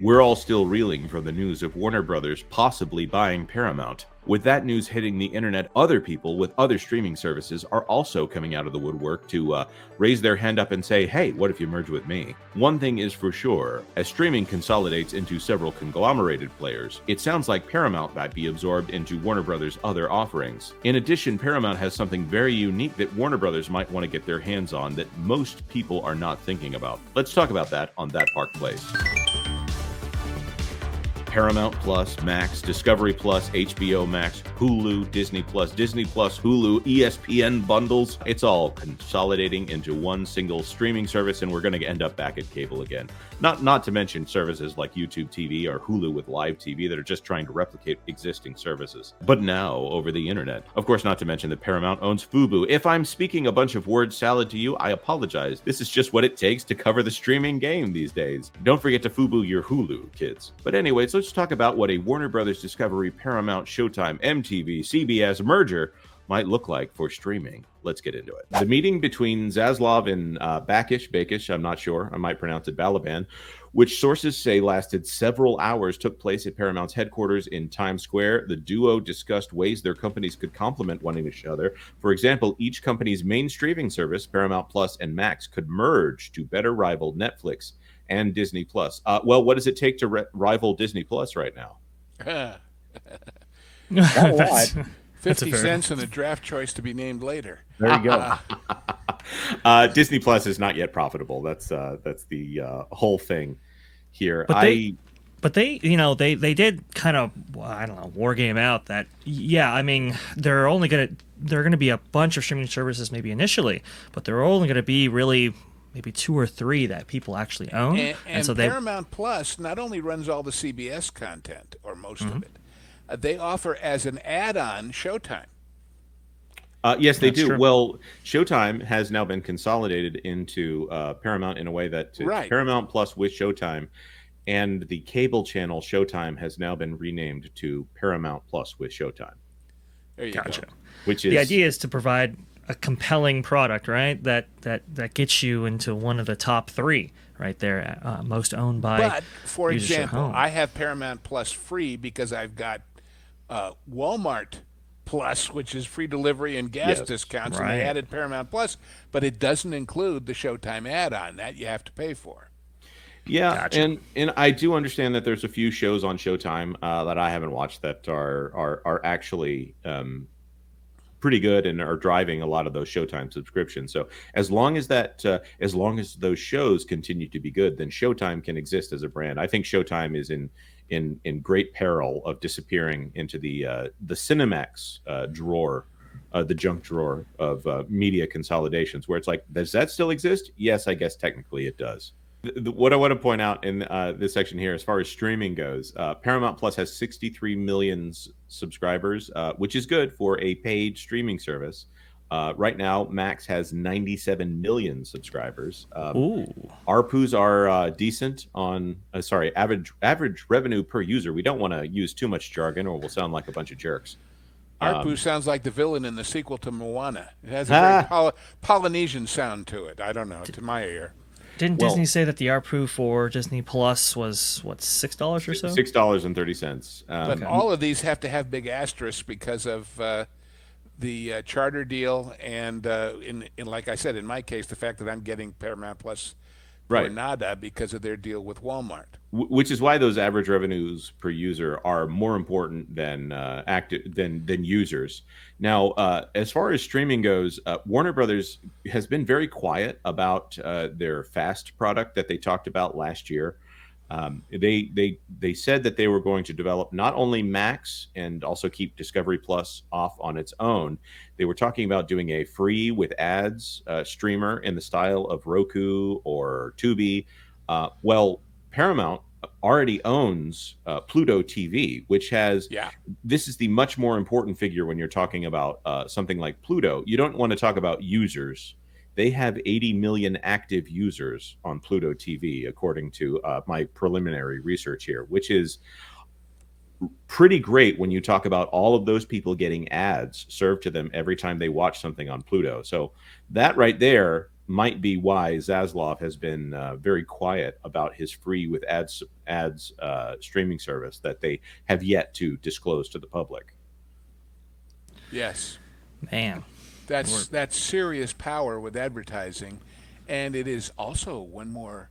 We're all still reeling from the news of Warner Brothers possibly buying Paramount. With that news hitting the internet, other people with other streaming services are also coming out of the woodwork to raise their hand up and say, hey, what if you merge with me? One thing is for sure, as streaming consolidates into several conglomerated players, it sounds like Paramount might be absorbed into Warner Brothers' other offerings. In addition, Paramount has something very unique that Warner Brothers might want to get their hands on that most people are not thinking about. Let's talk about that on That Park Place. Paramount Plus, Max, Discovery Plus, HBO Max, Hulu, Disney Plus, Hulu, ESPN bundles. It's all consolidating into one single streaming service, and we're going to end up back at cable again. Not to mention services like YouTube TV or Hulu with live TV that are just trying to replicate existing services, but now over the internet. Of course, not to mention that Paramount owns Fubo. If I'm speaking a bunch of word salad to you, I apologize. This is just what it takes to cover the streaming game these days. Don't forget to Fubo your Hulu, kids. But anyways, let's talk about what a Warner Brothers Discovery, Paramount, Showtime, MTV, CBS merger might look like for streaming. Let's get into it. The meeting between Zaslav and Bakish, I'm not sure, I might pronounce it Balaban, which sources say lasted several hours, took place at Paramount's headquarters in Times Square. The duo discussed ways their companies could complement one another. For example, each company's main streaming service, Paramount Plus and Max, could merge to better rival Netflix and Disney Plus. Well, what does it take to rival Disney Plus right now? Not a lot. 50 cents and a draft choice to be named later. There you go. Disney Plus is not yet profitable. That's the whole thing here. But they did kind of, I don't know, war game out that, yeah, I mean, there are going to be a bunch of streaming services maybe initially, but there are only going to be really maybe 2 or 3 that people actually own. And so Paramount Plus not only runs all the CBS content, or most of it, they offer as an add-on Showtime. Yes, they do. True. Well, Showtime has now been consolidated into Paramount in a way that Paramount Plus with Showtime, and the cable channel Showtime has now been renamed to Paramount Plus with Showtime. There you go. Which is, the idea is to provide a compelling product, right? That gets you into one of the top 3 right there, most owned by. But for example, I have Paramount Plus free because I've got Walmart Plus, which is free delivery and gas discounts, and they added Paramount Plus, but it doesn't include the Showtime add-on that you have to pay for. Yeah, gotcha. and I do understand that there's a few shows on Showtime that I haven't watched that are actually pretty good and are driving a lot of those Showtime subscriptions. So as long as those shows continue to be good, then Showtime can exist as a brand. I think Showtime is in great peril of disappearing into the Cinemax drawer, the junk drawer of media consolidations, where it's like, does that still exist? Yes, I guess technically it does. What I want to point out in this section here, as far as streaming goes, Paramount Plus has 63 million subscribers, which is good for a paid streaming service. Right now, Max has 97 million subscribers. ARPUs are decent on, average revenue per user. We don't want to use too much jargon or we'll sound like a bunch of jerks. ARPU sounds like the villain in the sequel to Moana. It has a very Polynesian sound to it. I don't know, to my ear. Didn't Disney say that the ARPU for Disney Plus was, what, $6 or so? $6.30. But all of these have to have big asterisks because of the charter deal and, in like I said, in my case, the fact that I'm getting Paramount Plus for nada because of their deal with Walmart. Which is why those average revenues per user are more important than than users. Now, as far as streaming goes, Warner Brothers has been very quiet about their FAST product that they talked about last year. They said that they were going to develop not only Max and also keep Discovery Plus off on its own. They were talking about doing a free with ads streamer in the style of Roku or Tubi. Well, Paramount already owns Pluto TV, which has this is the much more important figure when you're talking about something like Pluto. You don't want to talk about users. They have 80 million active users on Pluto TV, according to my preliminary research here, which is pretty great when you talk about all of those people getting ads served to them every time they watch something on Pluto. So that right there might be why Zaslav has been very quiet about his free with ads streaming service that they have yet to disclose to the public. Yes. Man. That's serious power with advertising, and it is also one more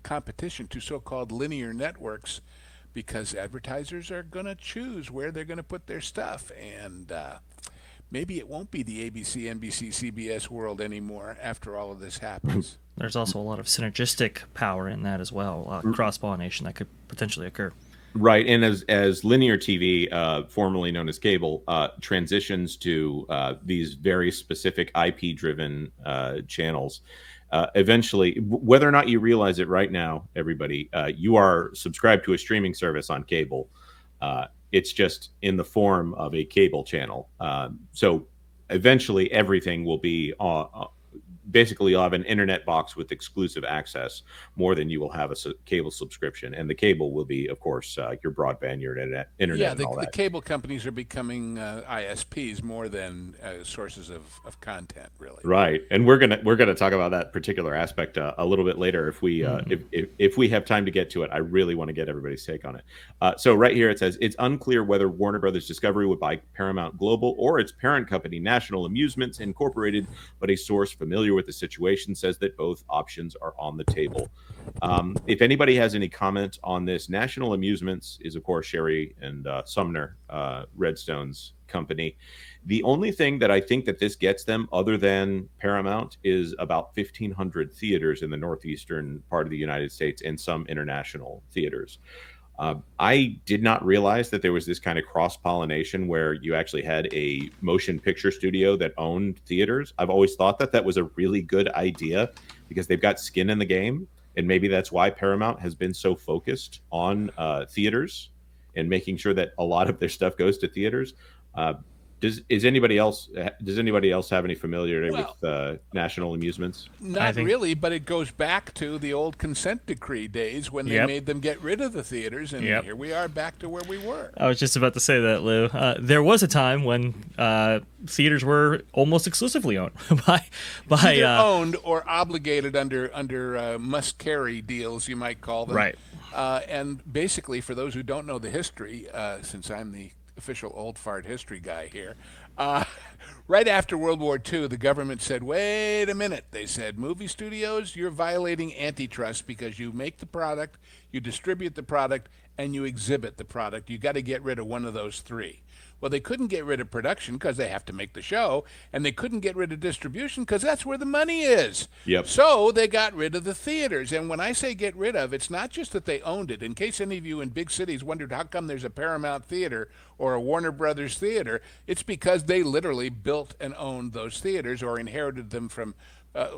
competition to so-called linear networks, because advertisers are going to choose where they're going to put their stuff, and maybe it won't be the ABC, NBC, CBS world anymore after all of this happens. There's also a lot of synergistic power in that as well, a lot of cross-pollination that could potentially occur. Right, and as linear TV, formerly known as cable, transitions to these very specific IP-driven channels, eventually, whether or not you realize it right now, everybody, you are subscribed to a streaming service on cable. It's just in the form of a cable channel. So eventually, everything will be basically you'll have an internet box with exclusive access more than you will have a cable subscription, and the cable will be, of course, your broadband, your internet. Yeah, and all the that. cable companies are becoming ISPs more than sources of content, really. Right, and we're gonna talk about that particular aspect a little bit later if we if we have time to get to it. I really want to get everybody's take on it. So right here it says it's unclear whether Warner Brothers Discovery would buy Paramount Global or its parent company National Amusements Incorporated, but a source familiar with the situation says that both options are on the table. If anybody has any comment on this, National Amusements is, of course, Sherry and Sumner Redstone's company. The only thing that I think that this gets them, other than Paramount, is about 1,500 theaters in the northeastern part of the United States and some international theaters. I did not realize that there was this kind of cross-pollination where you actually had a motion picture studio that owned theaters. I've always thought that that was a really good idea because they've got skin in the game, and maybe that's why Paramount has been so focused on theaters and making sure that a lot of their stuff goes to theaters. Does anybody else have any familiarity with National Amusements? Not really, but it goes back to the old consent decree days when they made them get rid of the theaters, and here we are back to where we were. I was just about to say that, Lou. There was a time when theaters were almost exclusively owned by either owned or obligated under must-carry deals, you might call them. Right. And basically, for those who don't know the history, since I'm the official old fart history guy here. Right after World War II, the government said, wait a minute. They said, movie studios, you're violating antitrust because you make the product, you distribute the product, and you exhibit the product. You got to get rid of one of those three. Well, they couldn't get rid of production because they have to make the show, and they couldn't get rid of distribution because that's where the money is. Yep. So they got rid of the theaters. And when I say get rid of, it's not just that they owned it. In case any of you in big cities wondered how come there's a Paramount theater or a Warner Brothers theater, it's because they literally built and owned those theaters or inherited them from,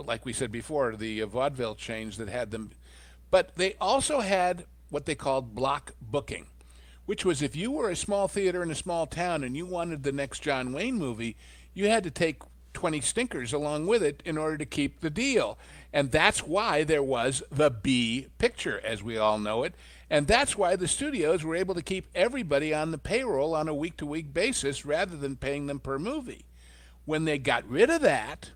like we said before, the vaudeville chains that had them. But they also had what they called block booking, which was if you were a small theater in a small town and you wanted the next John Wayne movie, you had to take 20 stinkers along with it in order to keep the deal. And that's why there was the B picture, as we all know it. And that's why the studios were able to keep everybody on the payroll on a week-to-week basis rather than paying them per movie. When they got rid of that,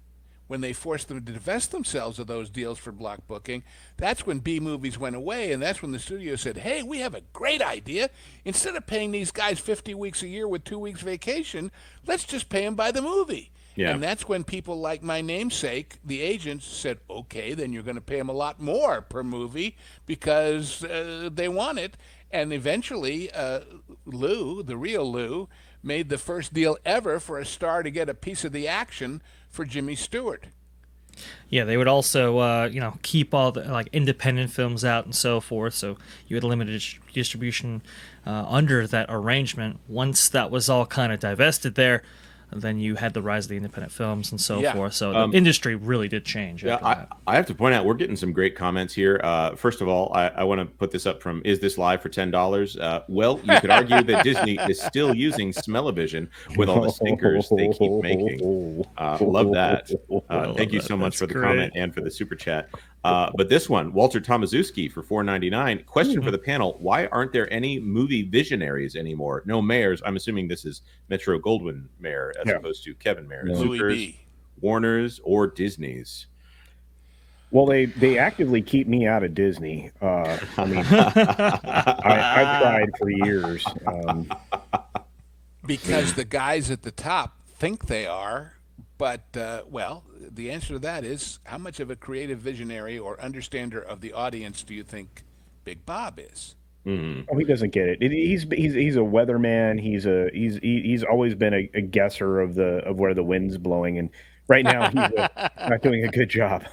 when they forced them to divest themselves of those deals for block booking, that's when B movies went away, and that's when the studio said, hey, we have a great idea. Instead of paying these guys 50 weeks a year with 2 weeks vacation, let's just pay them by the movie. Yeah. And that's when people like my namesake, the agents, said, okay, then you're going to pay them a lot more per movie because they want it. And eventually, Lou, the real Lou, made the first deal ever for a star to get a piece of the action for Jimmy Stewart. Yeah, they would also, keep all the independent films out and so forth. So you had limited distribution under that arrangement. Once that was all kind of divested there, then you had the rise of the independent films and so forth. So the industry really did change. Yeah, I have to point out, we're getting some great comments here. First of all, I want to put this up from Is This Live for $10? Well, you could argue that Disney is still using Smell-O-Vision with all the stinkers they keep making. Love that. Thank you so much for the comment and for the super chat. But this one, Walter Tomaszewski for $4.99. Question for the panel: why aren't there any movie visionaries anymore? No mayors. I'm assuming this is Metro Goldwyn mayor as opposed to Kevin Mayer. Zuckers, Warners, or Disney's. Well, they actively keep me out of Disney. I mean, I've tried for years. Because the guys at the top think they are, but well, the answer to that is how much of a creative visionary or understander of the audience do you think Big Bob is? Oh, he doesn't get it. He's a weatherman. He's always been a guesser of where the wind's blowing, and right now he's not doing a good job.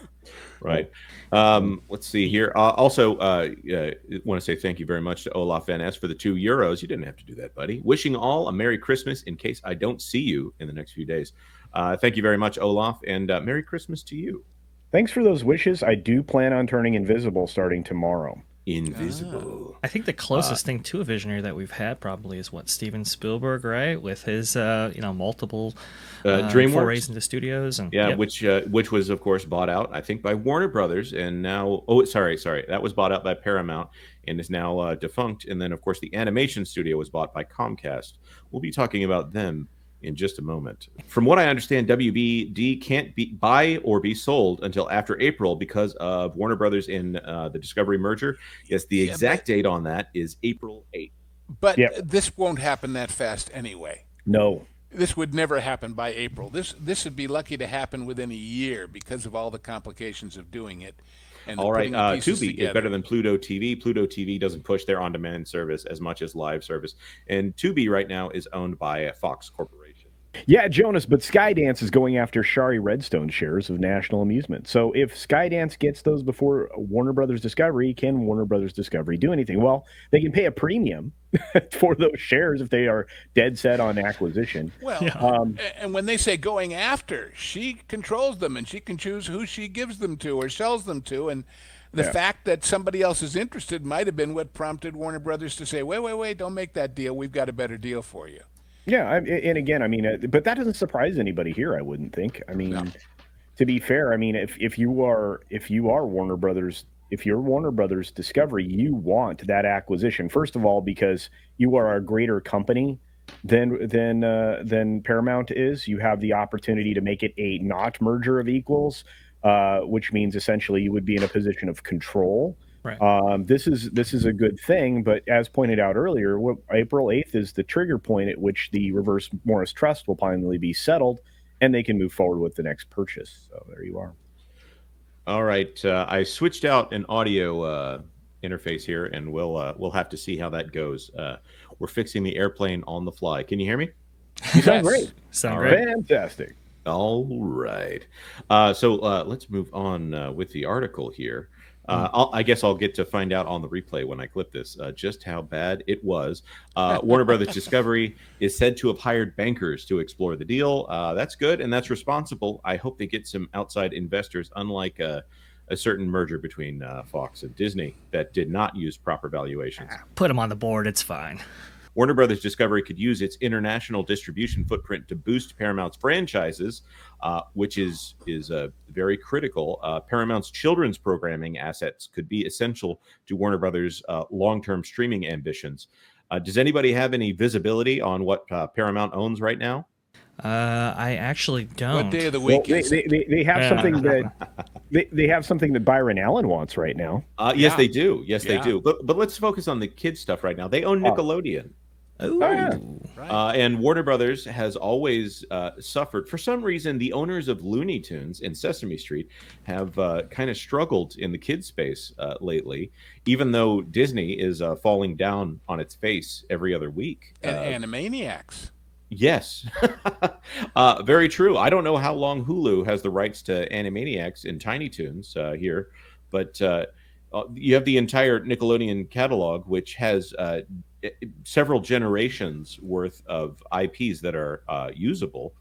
Right. Let's see here. Also, want to say thank you very much to Olaf Van S for the €2. You didn't have to do that, buddy. Wishing all a Merry Christmas in case I don't see you in the next few days. Thank you very much, Olaf, and Merry Christmas to you. Thanks for those wishes. I do plan on turning invisible starting tomorrow. Invisible. I think the closest thing to a visionary that we've had probably is what Steven Spielberg, right, with his multiple DreamWorks forays into studios, and yeah, which was of course bought out, I think, by Warner Brothers, and now sorry, that was bought out by Paramount and is now defunct. And then of course the animation studio was bought by Comcast. We'll be talking about them in just a moment. From what I understand, WBD can't buy or be sold until after April because of Warner Brothers in the Discovery merger. Yes, the exact date on that is April 8th. But this won't happen that fast anyway. No. This would never happen by April. This would be lucky to happen within a year because of all the complications of doing it. And all right, Tubi together. is better than Pluto TV. Pluto TV doesn't push their on-demand service as much as live service. And Tubi right now is owned by Fox Corporation. Yeah, Jonas, but Skydance is going after Shari Redstone shares of National Amusement. So if Skydance gets those before Warner Brothers Discovery, can Warner Brothers Discovery do anything? Well, they can pay a premium for those shares if they are dead set on acquisition. Well, and when they say going after, she controls them and she can choose who she gives them to or sells them to. And the fact that somebody else is interested might have been what prompted Warner Brothers to say, wait, don't make that deal. We've got a better deal for you. Yeah, and again, I mean, but that doesn't surprise anybody here, I wouldn't think. I mean, to be fair, I mean, if you are Warner Brothers, if you're Warner Brothers Discovery, you want that acquisition first of all because you are a greater company than Paramount is. You have the opportunity to make it a not merger of equals, which means essentially you would be in a position of control. Right. This is a good thing, but as pointed out earlier, April 8th is the trigger point at which the reverse Morris Trust will finally be settled, and they can move forward with the next purchase. So there you are. All right, I switched out an audio interface here, and we'll have to see how that goes. We're fixing the airplane on the fly. Can you hear me? You sound great. Sound great. Fantastic. All right. So let's move on with the article here. I guess I'll get to find out on the replay when I clip this just how bad it was. Warner Brothers Discovery is said to have hired bankers to explore the deal. That's good and that's responsible. I hope they get some outside investors, unlike a certain merger between Fox and Disney that did not use proper valuations. Put them on the board. It's fine. Warner Brothers Discovery could use its international distribution footprint to boost Paramount's franchises, which is very critical. Paramount's children's programming assets could be essential to Warner Brothers' long-term streaming ambitions. Does anybody have any visibility on what Paramount owns right now? I actually don't. What day of the week is it? They have something that they have something that Byron Allen wants right now. Yes, they do. Yes, they do. But let's focus on the kids stuff right now. They own Nickelodeon. And Warner Brothers has always suffered. For some reason, the owners of Looney Tunes and Sesame Street have kind of struggled in the kids space lately, even though Disney is falling down on its face every other week. And Animaniacs. Yes, very true. I don't know how long Hulu has the rights to Animaniacs and Tiny Toons here, but you have the entire Nickelodeon catalog, which has several generations worth of IPs that are usable.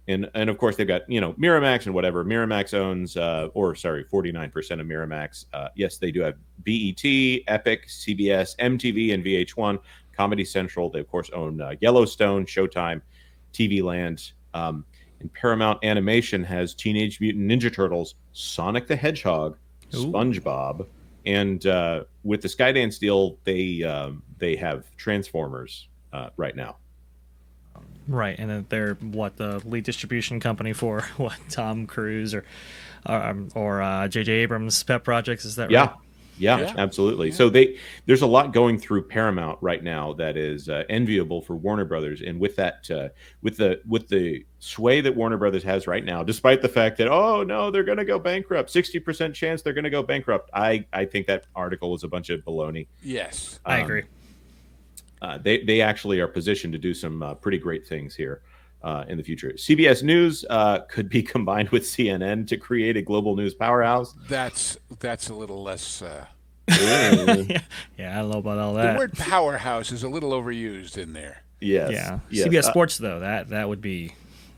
And of course, they've got, Miramax and whatever. Miramax owns, 49% of Miramax. Yes, they do have BET, Epic, CBS, MTV, and VH1. Comedy Central. They, of course, own Yellowstone, Showtime, TV Land. And Paramount Animation has Teenage Mutant Ninja Turtles, Sonic the Hedgehog, SpongeBob. And with the Skydance deal, they have Transformers right now. Right, and then they're the lead distribution company for Tom Cruise or J.J. Abrams' pet projects? Is that right? Yeah, absolutely. Yeah. So there's a lot going through Paramount right now that is enviable for Warner Brothers, and with that, with the sway that Warner Brothers has right now, despite the fact that they're going to go bankrupt, 60% chance they're going to go bankrupt. I think that article is a bunch of baloney. Yes, I agree. They actually are positioned to do some pretty great things here in the future. CBS News could be combined with CNN to create a global news powerhouse. That's a little less. Yeah, I don't know about all that. The word powerhouse is a little overused in there. Yes. Yeah. Yes. CBS Sports, though, that would be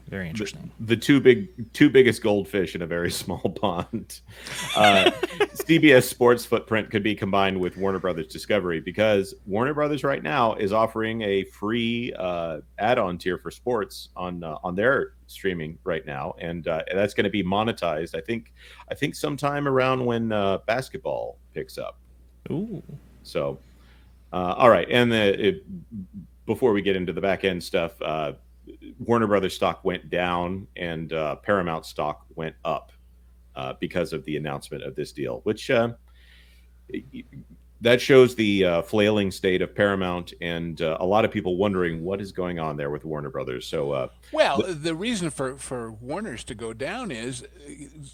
very interesting. The two biggest goldfish in a very small pond. CBS Sports footprint could be combined with Warner Brothers Discovery, because Warner Brothers right now is offering a free add-on tier for sports on their streaming right now, and that's going to be monetized. I think sometime around when basketball picks up. Ooh. So, all right, and before we get into the back end stuff. Warner Brothers stock went down and Paramount stock went up because of the announcement of this deal, which that shows the flailing state of Paramount, and a lot of people wondering what is going on there with Warner Brothers. So, the reason for Warner's to go down is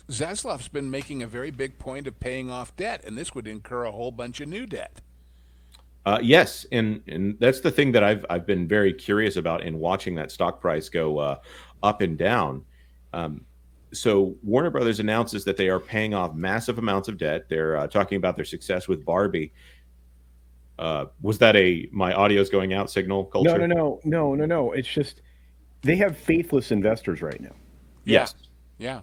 Zaslav's been making a very big point of paying off debt, and this would incur a whole bunch of new debt. Yes, and that's the thing that I've been very curious about in watching that stock price go up and down. So Warner Brothers announces that they are paying off massive amounts of debt. They're talking about their success with Barbie. Was that my audio's going out signal culture? No. It's just they have faithless investors right now. Yes. Yeah.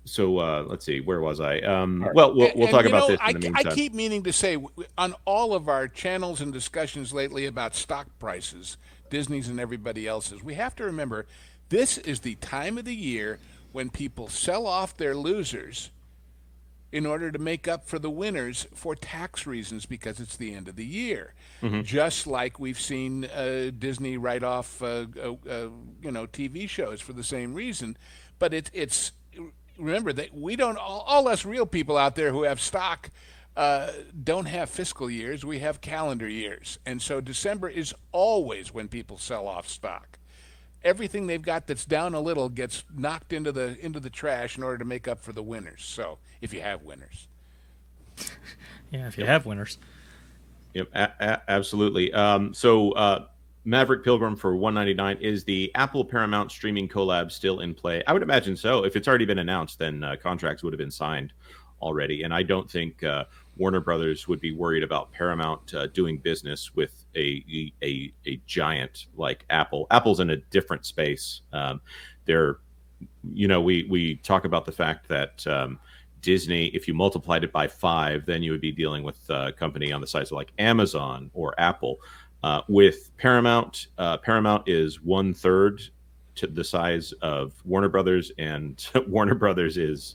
So let's see, where was I? Well, we'll talk about this in the meantime. I keep meaning to say on all of our channels and discussions lately about stock prices, Disney's and everybody else's, we have to remember this is the time of the year when people sell off their losers in order to make up for the winners for tax reasons, because it's the end of the year. Mm-hmm. Just like we've seen Disney write off TV shows for the same reason. But it's remember that we don't, all us real people out there who have stock don't have fiscal years. We have calendar years. And so December is always when people sell off stock. Everything they've got that's down a little gets knocked into the trash in order to make up for the winners. So if you have winners. Yeah, if you have winners. Yep, absolutely. So Maverick Pilgrim for $199. Is the Apple Paramount streaming collab still in play? I would imagine so. If it's already been announced, then contracts would have been signed already. And I don't think Warner Brothers would be worried about Paramount doing business with a giant like Apple. Apple's in a different space. We talk about the fact that Disney, if you multiplied it by 5, then you would be dealing with a company on the size of like Amazon or Apple. With Paramount, Paramount is 1/3 to the size of Warner Brothers, and Warner Brothers is,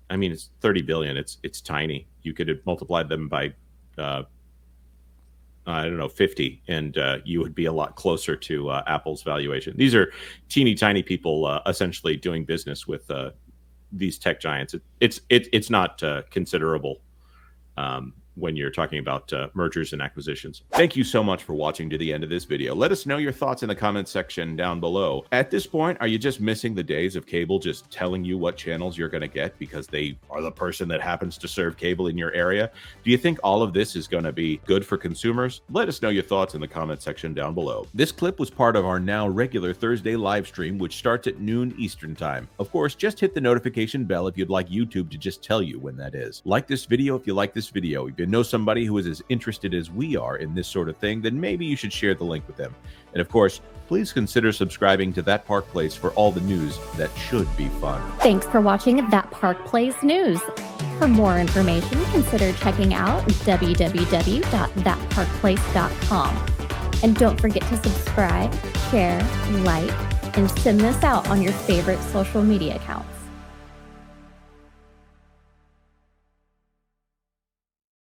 it's 30 billion. It's tiny. You could have multiplied them by, 50, and you would be a lot closer to Apple's valuation. These are teeny tiny people essentially doing business with these tech giants. It's not considerable. When you're talking about mergers and acquisitions. Thank you so much for watching to the end of this video. Let us know your thoughts in the comments section down below. At this point, are you just missing the days of cable just telling you what channels you're going to get because they are the person that happens to serve cable in your area? Do you think all of this is going to be good for consumers? Let us know your thoughts in the comments section down below. This clip was part of our now regular Thursday live stream, which starts at noon Eastern time. Of course, just hit the notification bell if you'd like YouTube to just tell you when that is. Like this video if you like this video. If you know somebody who is as interested as we are in this sort of thing, then maybe you should share the link with them. And of course, please consider subscribing to That Park Place for all the news that should be fun. Thanks for watching That Park Place News. For more information, consider checking out www.thatparkplace.com. And don't forget to subscribe, share, like, and send this out on your favorite social media accounts.